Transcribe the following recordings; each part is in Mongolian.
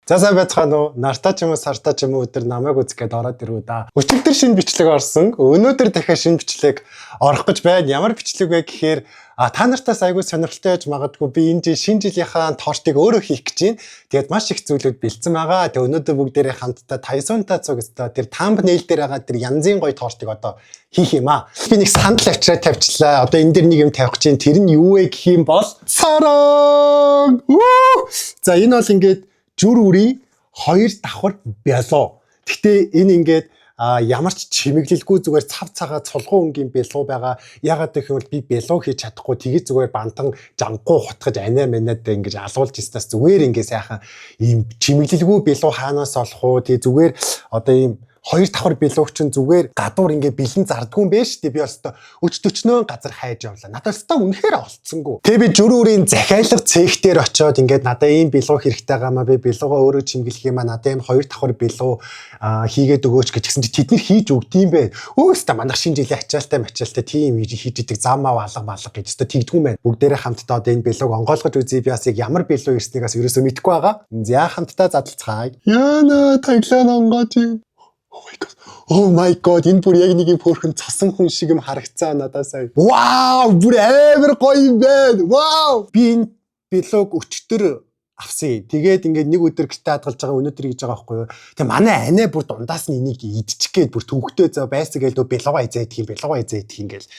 За сайн байцгаана уу? Нартаа ч юм уу сартаа ч юм уу өдөр намайг үзэх гээд ороод ирвэ да. Өчигдөр шинэ бичлэг орсон. Өнөөдөр дахиад шинэ бичлэг орох гэж байна. Ямар бичлэг вэ гэхээр та нартаас айгүй сонирхолтой байж магадгүй би энэ жил шинэ жилийнхаа тортыг өөрөө хийх гэж байна. Тэгээд маш их зүйлүүд бэлдсэн байгаа. Тэгээд өнөөдөр бүгдээрээ хамтдаа Тайсунтай цуг өстой тэр thumbnail дээр байгаа тэр янзын гоё тортыг одоо хийх юм аа. Би нэг сандал авчираа тавьчлаа. Одоо энэ дэр нэг юм тавих гэж байна. Тэр нь юу вэ гэх юм бол царан. За энэ бол ингээд жүр үрийн 2 давхар бялуу. Гэхдээ энэ ингээд ямар ч чимэглэлгүй зүгээр цав цагаа цулгуун өнгийн бялуу байгаа. Ягаад гэвэл би бялуу хийж чадахгүй тэгээд зүгээр бантан жамггүй хутгаж анаа манадаа ингэж алуулж ирснаас зүгээр ингээ сайхан ийм чимэглэлгүй бялуу хаанаас олох уу. Тэгээд зүгээр одоо ийм 2 давхар бялууг чинь зүгээр гадуур ингээ бэлэн зардгүй юм биш үү? Би өстой өчтөчнөө газар хайж явлаа. Надад өстой үнэхээр олцсонгүй. Тэгээ би жүр үрийн захиалга цехтэр очиод ингээд надад ийм бялуу хэрэгтэй байгаамаа би бялуугаа өөрөө чимгэлэх юм аа. Надад ийм 2 давхар бялуу хийгээд өгөөч гэж гэсэн чи тэд нар хийж өгдөм бэ. Өстой манайх шинэ жилийн ачаалтай мачаалтай тийм хийж идэг замаа валга малга гэж өстой тэгдгүү мэн. Бүгдээрээ хамтдаа одоо энэ бялууг онгойлгож үзье. Би бас яг ямар бялуу ирснээс ерөөсөө мэдэхгүй байгаа. За хамтдаа задлцгаая. Яна таглан онгооч. Oh my god энэ бүр яг нэг юм хөөрхөн цасан хүн шиг юм харагцаа надад сая. Вау бүр амар гоё юм байна. Вау би энэ бялууг өчтөр авсан. Тэгээд ингээд нэг өдөр гэртээ хадгалж байгаа өнөөдөр хийж байгаа байхгүй юу. Тэгээ манай анаа бүр дундаас нь энийг идчих гээд бүр төвхтөө за байсаг гээл дөө бялуугаа изээ идэх юм бялуугаа изээ идэх юм гээл.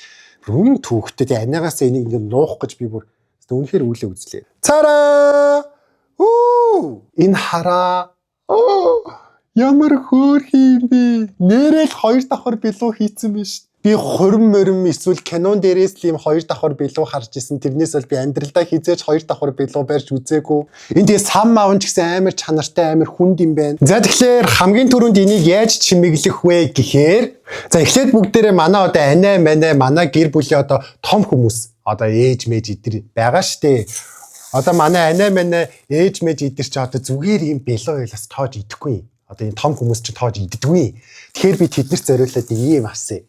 Рүм төвхтөө тэгээ анаагаас энийг ингээд нуух гэж би бүр үнэхээр үлээ үзлээ. Цараа. Энэ хараа. Ямар хөөрхи юм бэ? Нэрэл 2 давхар бялуу хийцэн биш. Би хорим морим эсвэл кинон дээрээс л ийм 2 давхар бялуу харж исэн. Тэрнээс бол би амьдралдаа хизээж 2 давхар бялуу барьж үзээгүй. Энд тэгээ сам маавн ч гэсэн амар чанартай амар хүнд юм байна. За тэгэхээр хамгийн түрүүнд энийг яаж чимэглэх вэ гэхээр за эхлээд бүгдээрээ манай одоо анаа манай гэр бүлийн одоо том хүмүүс одоо ээж мэж идэр байгаа штэ. Одоо манай анаа ээж мэж идэр ч одоо зүгээр ийм бялуу байлаас тоож идэхгүй. Одоо энэ том хүмүүс ч тоож иддэггүй. Тэгэхээр би тэднэрт зориулаад ийм авсан.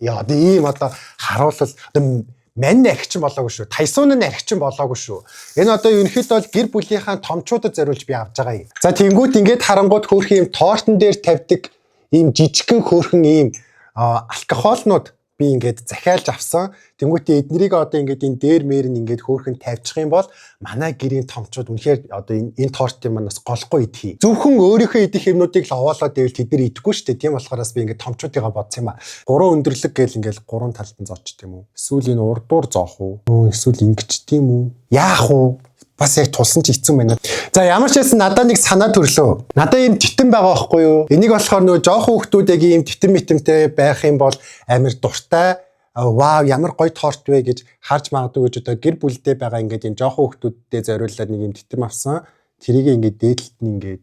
Яа, ийм одоо харуулал одоо мань архичин болоогүй шүү. Тайсун нь архичин болоогүй шүү. Энэ одоо ерөнхийдөө бол гэр бүлийнхаа томчуудад зориулж би авч байгаа юм. За тэнгуут ингээд харангууд хөөрхөн ийм тортон дээр тавьдаг ийм жижигхэн хөөрхөн ийм алкоголнууд би ингээд захиалж авсан. Тэнгуүтээ эднэрийг одоо ингээд энэ дээр мээр нь ингээд хөөрхөн тавьчих юм бол манай гэрийн томчууд үнэхээр одоо энэ тортын манаас голохгүй идэх. Зөвхөн өөрийнхөө идэх юмнуудыг л овоолоод байвал тэд нар идэхгүй шүү дээ. Тийм болохоорс би ингээд томчуудыгаа бодсон юм аа. 3 өндөрлөг гээл ингээд 3 талд нь зоочт юм уу? Эсвэл энэ урдуур зоох уу? Эсвэл ингэж тийм үү? Яах уу? Бас яг тулсан ч хэцүү байна. За ямар ч байсан надад нэг санаа төрлөө. Надад ийм титэм байгаа байхгүй юу? Энийг болохоор нөгөө жоохон хүүхдүүд яг ийм титэм митэмтэй байх юм бол амар дуртай. Вау ямар гоё торт вэ гэж харж магадгүй гэж одоо гэр бүлдээ байгаа ингээд ийм жоохон хүүхдүүдэд зориулаад нэг ийм титэм авсан. Тэрийг ингээд дээдлэлт нь ингээд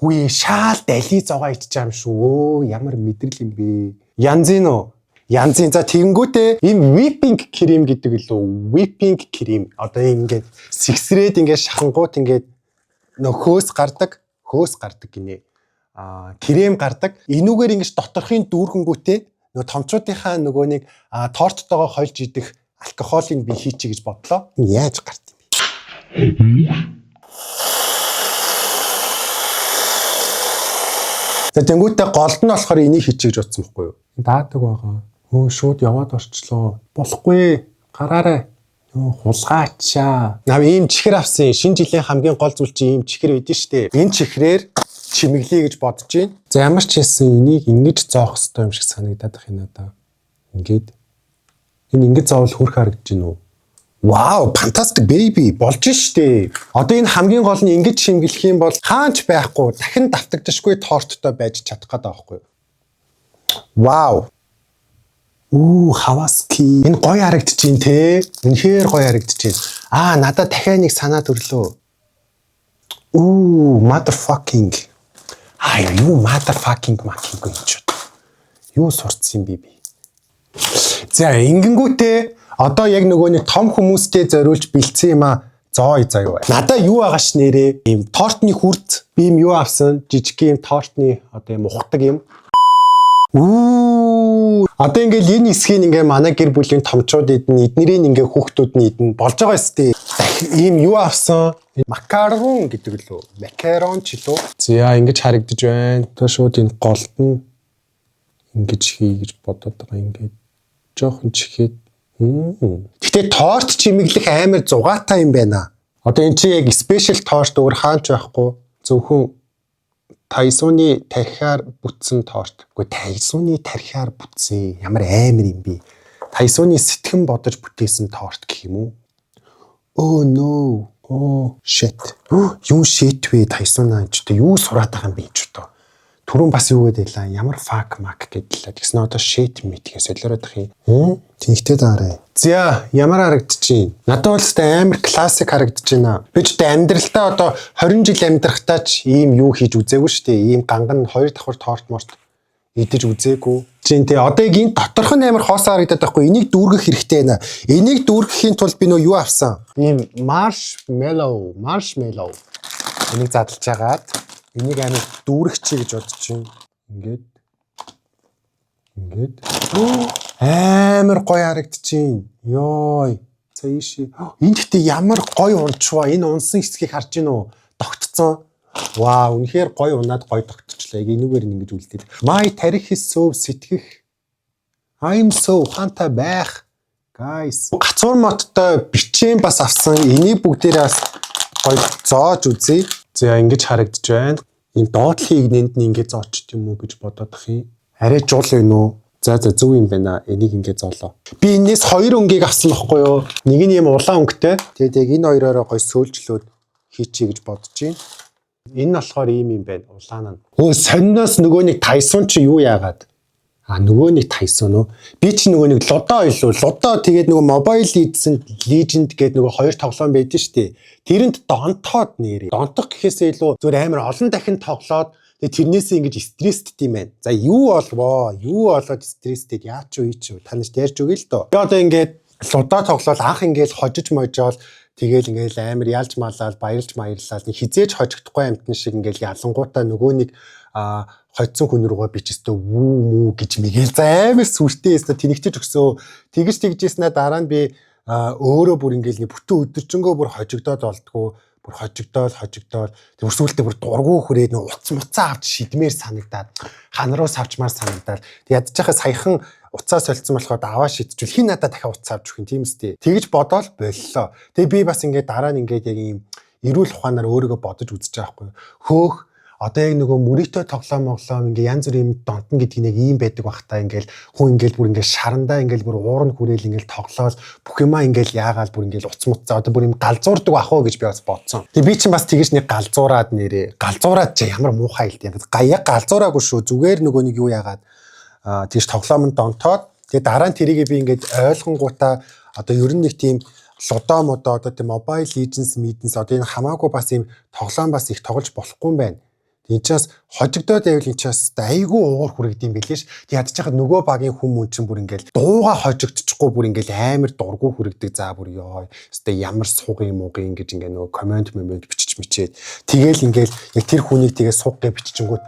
хүй шаал дали зогоо ичж байгаа юм шүү. Ямар мэдрэл юм бэ? Янзын за тэгэнгүүтээ ийм whipping cream гэдэг лөө whipping cream одоо ингээд сэгсрээд ингээд шахангууд ингээд хөөс гардаг гинэ крем гардаг энүүгээр ингээд доторхын дүүргэнгүүтээ нөгөө томчуудынхаа нөгөө нэг торттойгоо хольж идэх алкоголыг би хийчих гэж бодлоо. Яаж гарт юм бэ? За тэнгүүтээ голд нь болохоор энийг хийчих гэж бодсон байхгүй юу? Даадаг байгаа. Шууд яваад орчлоо. Болохгүй. Гараарай. Хулгаачаа. Нав ийм чихэр авсан. Шинэ жилийн хамгийн гол зүйл чинь ийм чихэр байдэн штэ. Энэ чихрээр чимэглэе гэж бодож байна. За ямар ч хэлсэн энийг ингэж зоох хэрэгтэй юм шиг санагдаад байна надаа. Ингээд. Энэ ингэж зоовол хүрх харагдаж байна уу? Вау, fantastic baby болж штэ. Одоо энэ хамгийн гол нь ингэж чимэглэх юм бол хаач байхгүй дахин давтагдчихгүй торттой байж чадах гэдэг байхгүй юу? Вау. Хаваски. Энэ гоё харагдчихээн те. Үнэхээр гоё харагдчихээн. Надад дахиад нэг санаа төрлөө. Motherfucking. Юу motherfucking макингүй юм ч. Юу сурцсан юм би. За ингэнгүүтээ одоо яг нөгөө нэг том хүмүүстэй зориулж бэлдсэн юм аа. Заа юу. Надаа юу байгаа ш нэрээ. Ийм тортны хүрд би юм юу авсан. Жижиг юм тортны одоо юм ухдаг юм. Одоо ингээл энэ хэсгийг ингээ манай гэр бүлийн томчууд идэн эднэрийн ингээ хүүхдүүд нь идэн болж байгаа юм. ийм юу авсан? Макарон гэдэг лөө. Макарон ч лөө. За ингэж харагдаж байна. Одоо шууд энэ голд нь ингэж хий гэж бодоод байгаа. Ингээд жоохон чихээд. Гэтэ торт чимэглэх амар зугаатай юм байна. Одоо энэ чи яг спешиал торт өөр хаач байхгүй. Зөвхөн Тайсууны тархиар бүтсэн торт. Үгүй Тайсууны тархиар бүтсэн. Ямар амар юм бэ? Тайсууны сэтгэн бодож бүтээсэн торт гэх юм уу? Oh no. Oh shit. Юу shit вэ? Тайсуунаа ч одоо юу сураад байгаа юм бэ ч одоо. Түрүүн бас юу гэдэлээ. Ямар fuck mac гэдэлээ. Тэгснэ одоо shit meat гэж солиороод ах юм. Тэнхтэй даарэ. За, ямар харагдчихээн? Надад бол өстэй амар классик харагдаж байна. Би ч одоо амьдралдаа одоо 20 жил амьдрахтаа ч ийм юу хийж үзээгүй шүү дээ. Ийм ганган 2 давхар торт морт идэж үзээгүй. Чин тэ одоо яг энэ доторх нь амар хоосоо харагдаад байхгүй. Энийг дүүргэх хэрэгтэй байна. Энийг дүүргэхийн тулд би нөө юу авсан? Ийм marshmallow. Энийг задлж агаад энийг амар дүүргчихье гэж бодож чинь. Ингээд амар гоё харагдчихээн. Йой. За ийш. Энд гэхдээ ямар гоё унчваа. Энэ унсан хэсгийг харж гин үү? Тогтцсон. Вау, үнэхээр гоё унаад гоё тогтчихлаа. Энүүгээр ингэж үлдээд. My тарих хэсөв сэтгэх. I'm so ухаантай байх. Guys. Гацуур моттой бичээн бас авсан. Энийг бүгдээрээ бас гоё зоож үзье. За ингэж харагдаж байна. Энэ доотлыг нэнд нь ингэ зоочт юм уу гэж бодоод ах юм. Арай жуул юм уу? За зөв юм байна. Энийг ингэ зоолоо. Би энэс 2 өнгийг авсан байхгүй юу? Нэг нь юм улаан өнгөтэй. Тэгээд яг энэ хоёроо гоё сөөлжлөөд хийчихье гэж бодож байна. Энэ нь болохоор ийм юм байна. Улаан нь. Өө сонноос нөгөө нэг Тайсун чи юу яагаад? Нөгөө нэг Тайсун уу? Би чи нөгөө нэг Лудо илүү. Лудо тэгээд нөгөө Mobile Legend гэдэг нөгөө 2 тоглоом байдсан шүү дээ. Тэрэнд донтоод нэрээ. Донтох гэхээсээ илүү зүгээр амар олон дахин тоглоод тэгээд тэрнээсээ ингэж стресстэй юм байна. За юу болвоо? Юу болоод стресстэй яач юу ич юу? Та нарт ярьж өгье л доо. Би одоо ингээд Лудо тоглоод анх ингээд хожиж мojоол тэгээл ингээл амар ялж малаад баярлж маярлаад хизээж хожигдохгүй амтны шиг ингээл ялангуудаа нөгөө нэг хоцсон хүн рүүгээ бичстэй вүү мүү гэж мэгэл амар сүртэй өстө тэнэгтэж өгсөө тэгжээснэ дараа нь би өөрөө бүр ингээл бүтэн өдөржингөө бүр хожигдоод болдгоо бүр хожигдоод тэр сүултээ бүр дургуу хүрээд нөө уц муцаа авч шидмээр санагдаад ханаруу савчмаар санагдаад ядж яхаа саяхан уцаа солилцсон болохоор аваа шидчихвэл хин надаа дахиад уцаа авч өгөх юм тийм үстэй. Тэгж бодоол боллоо. Тэгээ би бас ингээд дараа нь ингээд яг ийм эрүүл ухаанаар өөрийгөө бодож үзэж байгаа байхгүй. Хөөх одоо яг нөгөө мөрөгтэй тоглоом ингээ янз бүрийн донтон гэдэг нэг ийм байдаг бахтаа ингээл хүн ингээл бүр ингээ шарандаа ингээл бүр уурн хүрээл ингээл тоглоол бүх юмаа ингээл яагаал бүр ингээл уц муцаа одоо бүр юм галзуурдаг ах уу гэж би бас бодсон. Тэгээ би чинь бас тэгэж нэг галзуураад нэрээ. Галзуураад ч ямар муухай хэлт юм. Гаяа галзуураагүй шүү. Зүгээр нөгөө нэг юу яагаад тийш тоглоомд донтоод тэгээ дараа нь тэрийг би ингээд ойлгонгуудаа одоо ер нь нэг тийм Лудо модоо одоо тийм Mobile Legends мэдэнс одоо энэ хамаагүй бас юм тоглоом бас их тоглож болохгүй юм байна. Энд чаас хожигдоод байвал энэ чаас айгүй уур хүрэгдэм билээ ш. Тэг ядж хахад нөгөө багийн хүмүүс чинь бүр ингээл дууга хожигдчихгүй бүр ингээл амар дургу хүрэгдэг заа бүр ёо. Өстэй ямар суугын муугын ингэж ингээ нөгөө комент бичиж мичээд тэгэл ингээл яг тэр хүнийг тэгээ сууг гэж биччихэнгүүт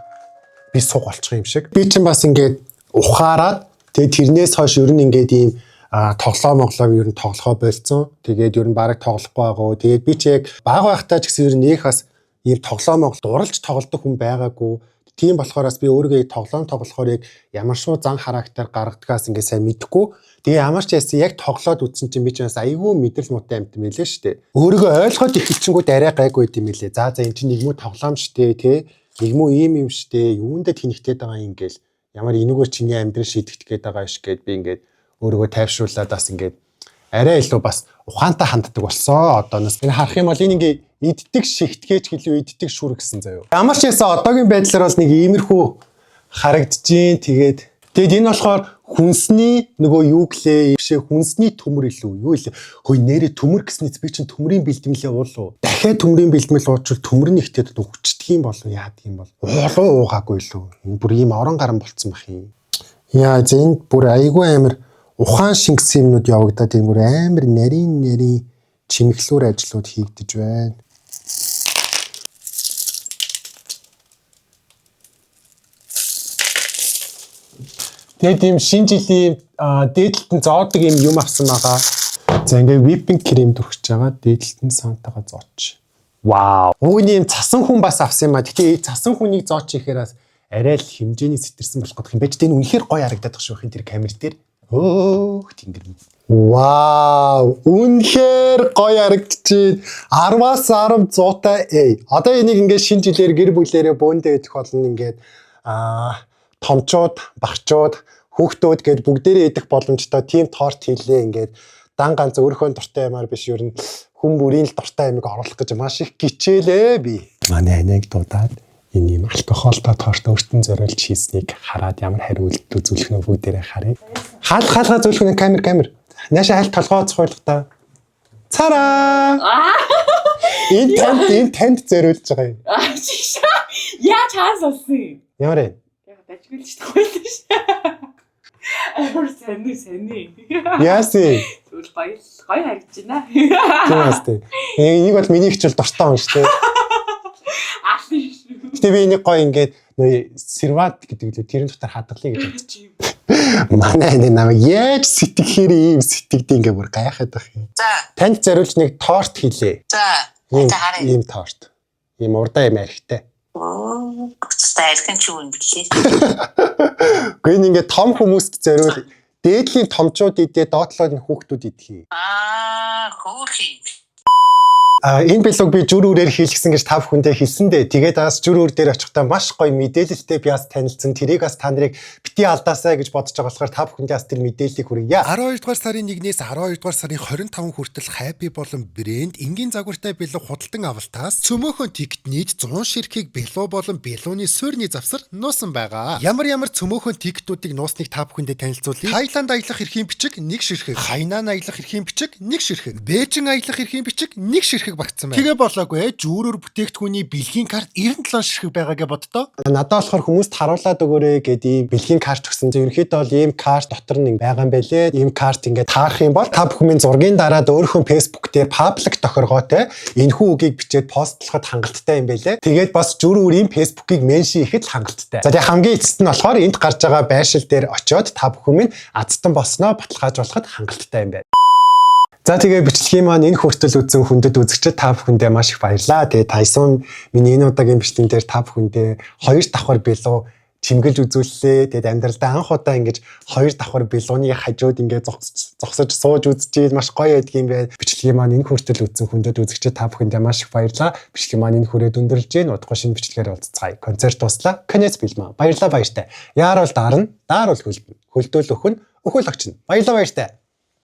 би сууг болчих юм шиг. Би чинь бас ингээд ухаарад тэгээ тэрнээс хойш ер нь ингээд ийм тоглоом ер нь тоглохоо болцсон. Тэгээд ер нь бараг тоглохгүй байгаа. Тэгээд би чи яг баг байхтаа ч гэсэн ер нь их бас ийм тоглоом дурлж тоглодог хүн байгаагүй. Тийм болохоорс би өөрийгөө тоглоом тоглохоор яг ямар шуу зан характер гаргадгаас ингээ сайн мэдэхгүй. Тэгээ ямар ч яасан яг тоглоод үтсэн чинь би ч бас айгүй мэдрэл муутай амт юм хэлээ штэ. Өөрийгөө ойлгоод эхэлчихэнгүүт арай гайгүй юм хэлээ. За энэ чинь нэг муу тоглоом штэ тий. Нэг муу ийм юм штэ. Юундэ тэнхтээд байгаа юм гээл. Ямар энүүгээр чиний амьдрал шийдэгдэх гээд байгаа ш гэд би ингээд өөрийгөө тайвшруулаад бас ингээд арай илүү бас ухаантай ханддаг болсон. Одооноос энэ харах юм бол энэ ингээ иддэг шигтгэж гэлөө иддэг шүр гэсэн заяо. Ямар ч ясаа одоогийн байдлаар бол нэг иймэрхүү харагдчихээн. Тэгээд энэ болохоор хүнсний нөгөө юу гэлээ бишээ хүнсний төмөр илүү юу илээ. Хөөе нэрээ төмөр гэснээс би чинь төмрийн бэлтгэлээ уулуу. Дахиад төмрийн бэлтгэл уучвал төмөр нь ихтэйд өгчдөг юм болов яадаг юм бол. Уулуу уугаагүй илүү. Энэ бүр ийм орон гарan болцсон бах юм. Яа зэнд бүр айгүй амир ухаан шингэсэн юмнууд явагдаад энэ бүр амар нарийн чимэглүүр ажлууд хийгдэж байна. Тэгээд ийм шинэ жилийн дээдлэлтэн зоодог юм авсан байгаа. За ингээд whipping cream дүрхэж байгаа. Дээдлэлт нь сантагаа зооч. Вау. Ууны юм цасан хүн бас авсан юм а. Гэтэ цасан хүнийг зооч ихээр бас арай л хэмжээний сэтэрсэн болох гэдэг юм байж. Тэ үнэхээр гоё харагдаад байгаа шүү хин тэр камер дээр. Өөх тэнгэр. Вау. Үнэхээр гоё харагдчихээн. 10-аас 10 100-тай. Одоо энийг ингээд шинэ жилээр гэр бүлээрээ бөөндөө идэх болно ингээд томчууд, багчууд, хүүхдүүд гээд бүгдээрээ идэх боломжтой тийм торт хийлээ ингээд дан ганц өөрийнхөө дуртай юмар биш ер нь хүн бүрийн л дуртай юмыг оруулах гэж маш их гिचээлээ би. Манай аниг дуудаад энэ юм алкохолтой торт өөртөө зориулж хийснийг хараад ямар хариу үйлдэл үзүүлэх нь бүгдээрээ харъя. Хаалга зөвлөх нь камер. Наашаа хальт толгой цохиулах та. Цараа. Энэ танд зориулж байгаа юм. Яа чаас олсон. Ямар вэ? Яг дажгуулж тахуулсан шүү. Амар сэний. Яасын. Зүгээр гоё харагдаж байна. Тийм үстэй. Энийг бол миний хичээл дуртай юм шүү дээ. Аална шүү. Гэтэ би энийг гоё ингээд нөө сервант гэдэг лээ тэрэн дотор хадгалъя гэж бодчих. Манай энэ намайг яаж сэтгэхээр ийм сэтгэдэг ингээ бүр гайхаад байх юм. За. Танд зориулж нэг торт хийлээ. За. Ийм торт. Ийм урдаа юм архитай. Стайлхан ч юм билээ. Гэхдээ ингээ том хүмүүст зориул дээдлийн томчууд идээ доотлоод нь хүүхдүүд идэх. Хөөхий. Энэ билог би жүр үрээр хийлгсэн гэж та бүхэндээ хэлсэн дээ. Тэгээд бас жүр үр дээр очихдаа маш гоё мэдээлэлтэй би бас танилцсан. Тэрийг бас та нарыг бити алдаасаа гэж бодож байгаа болохоор та бүхэндээ бас тэр мэдээллийг хүргье. 12 дугаар сарын 1-ээс 12 дугаар сарын 25 хүртэл Happy болон брэнд энгийн загвартай билог худалдан авалтаас цөмөөхөн тикет нийт 100 ширхгийг билуу болон билууны суурьны завсар нуусан байгаа. Ямар цөмөөхөн тикетүүдийг нуусныг та бүхэндээ танилцуулъя. Тайланд аялах эрхийн бичиг 1 ширхэг, Хайнан аялах эрхийн бичиг 1 ширхэг, Бээжин аялах эрхийн бичиг 1 ширхэг багцсан байна. Тэгээ болоогүй жүрөөр бүтээгдэхүүний бэлгийн карт 97 ширхэг байгаагээ боддоо. Надад болохоор хүмүүст харуулад өгөөрэй гэдэг бэлгийн карт өгсөн. Ерөнхийдөө бол ийм карт дотор нэг байгаа юм байлээ. Ийм карт ингээд таарах юм бол та бүхэн зургийн дараад өөрийнхөө Facebook дээр паблик тохиргоотой энэхүү үгийг бичээд постлоход хангалттай юм байлээ. Тэгээд бас жүр үрийн Facebook-ыг меншн ихэд л хангалттай. За тэгээ хамгийн эцэст нь болохоор энд гарч байгаа байршил дээр очиод та бүхэн минь азтан босноо баталгаажуулахад хангалттай юм байна. За тэгээ бичлэгийн маань энэ хүртэл үзсэн хүндэт үзэгчид та бүхэндээ маш их баярлалаа. Тэгээ Тайсон миний энэ удаагийн бичлэгэн дээр та бүхэндээ 2 давхар билуу чимгэлж үзүүллээ. Тэгээд амьдралдаа анх удаа ингэж 2 давхар билууны хажууд ингэ зогсож сууж үзчихээд маш гоё байдаг юм байна. Бичлэгийн маань энэ хүртэл үзсэн хүндэт үзэгчид та бүхэндээ маш их баярлалаа. Бичлэгийн маань энэ хүрээд өндөрлж гин удахгүй шинэ бичлэгээр уулзцгаая. Концерт дуслаа. Конец билмаа. Баярлалаа баяртай. Яарал дарна, даарвал хөлбөн. Хөлдөөл өхөн, өхөл огчно. Баярлалаа баяртай.